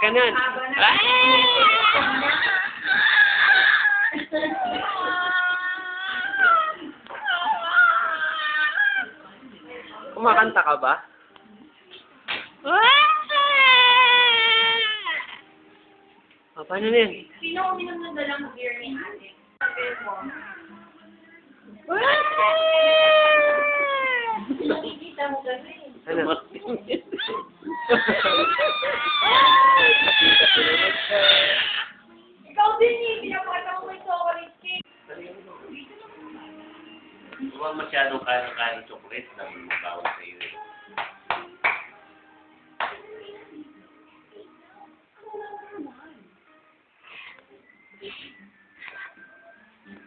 ganun. Kumakanta ka ba? Oh, paano na yan? Sino uminom ng dalang beer ni ate? Sabi mo. Nakikita mo kasi. Ano? Ikaw din eh. Pinapakita mo may chocolate cake. Huwag masyadong kanin-kanin chocolate dahil mabawal sa iyo.